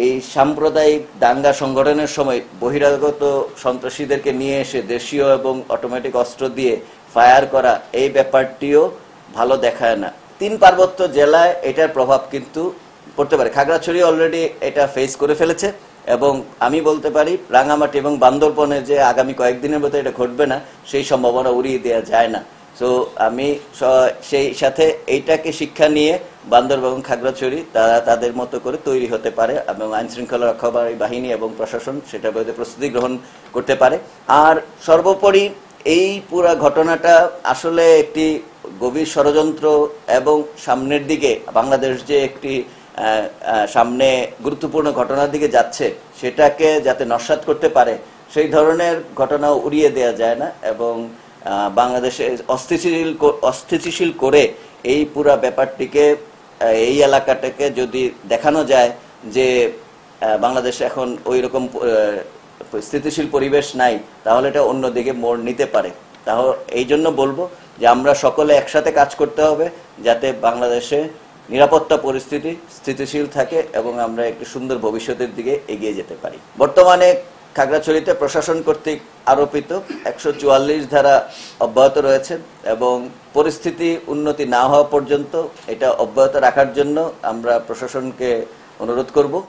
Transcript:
এই সাম্প্রদায়িক দাঙ্গা সংগঠনের সময় বহিরাগত সন্ত্রাসীদেরকে নিয়ে এসে দেশীয় এবং অটোমেটিক অস্ত্র দিয়ে ফায়ার করা, এই ব্যাপারটিও ভালো দেখায় না। 3 পার্বত্য জেলায় এটার প্রভাব কিন্তু পড়তে পারে। খাগড়াছড়ি অলরেডি এটা ফেস করে ফেলেছে এবং আমি বলতে পারি রাঙামাটি এবং বান্দরবনে যে আগামী কয়েকদিনের মধ্যে এটা ঘটবে না, সেই সম্ভাবনা উড়িয়ে দেওয়া যায় না। সো আমি সেই সাথে এইটাকে শিক্ষা নিয়ে বান্দরবান এবং খাগড়াছড়ি তারা তাদের মতো করে তৈরি হতে পারে এবং আইন শৃঙ্খলা রক্ষাকারী বাহিনী এবং প্রশাসন সেটার বিরুদ্ধে প্রস্তুতি গ্রহণ করতে পারে। আর সর্বোপরি এই পুরা ঘটনাটা আসলে একটি গভীর ষড়যন্ত্র এবং সামনের দিকে বাংলাদেশ যে একটি সামনে গুরুত্বপূর্ণ ঘটনার দিকে যাচ্ছে সেটাকে যাতে নস্যাৎ করতে পারে সেই ধরনের ঘটনা উড়িয়ে দেওয়া যায় না এবং বাংলাদেশে অস্থিতিশীল করে এই পুরা ব্যাপারটিকে, এই এলাকাটাকে যদি দেখানো যায় যে বাংলাদেশে এখন ওই রকম স্থিতিশীল পরিবেশ নাই, তাহলে এটা অন্যদিকে মোড় নিতে পারে। তাহলে এই জন্য বলবো যে আমরা সকলে একসাথে কাজ করতে হবে যাতে বাংলাদেশে নিরাপত্তা পরিস্থিতি স্থিতিশীল থাকে এবং আমরা একটি সুন্দর ভবিষ্যতের দিকে এগিয়ে যেতে পারি। বর্তমানে খাগড়াছড়িতে প্রশাসন কর্তৃক আরোপিত 144 ধারা অব্যাহত রয়েছে এবং পরিস্থিতি উন্নতি না হওয়া পর্যন্ত এটা অব্যাহত রাখার জন্য আমরা প্রশাসনকে অনুরোধ করব।